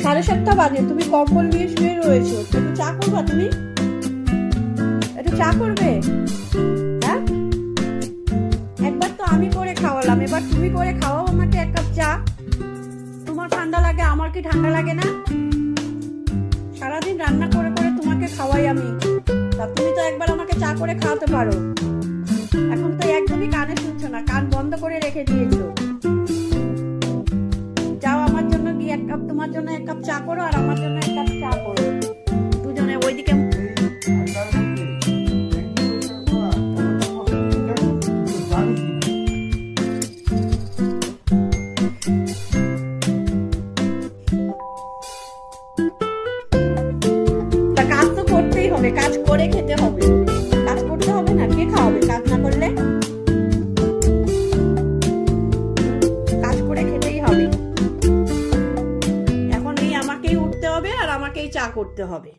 7:30 বাজে, তুমি কম্বল নিয়ে শুয়ে রয়েছো। একটু চা করবা? তুমি একটু চা করবে? হ্যাঁ, একবার তো আমি করে খাওয়ালাম, এবার তুমি করে খাওয়াও আমাকে 1 কাপ চা। তোমার ঠান্ডা লাগে, আমার কি ঠান্ডা লাগে না? সারাদিন রান্না করে করে তোমাকে খাওয়াই আমি, তা তুমি তো একবার আমাকে চা করে খাওয়াতে পারো। এখন তো একদমই কানে শুনছো না, কান বন্ধ করে রেখে দিয়েছো। যাও আমার জন্য গিয়ে 1 কাপ, তোমার জন্য 1 কাপ চা করো আর আমার জন্য 1 কাপ চা করো, দুজনে ওইদিকে। তা কাজ তো করতেই হবে, কাজ করে খেতে হবে, কাজ করতে হবে না? কে খাওয়াবে কাজ না করলে? কাজ করে খেতেই হবে। এখন এই আমাকেই উঠতে হবে আর আমাকেই চা করতে হবে।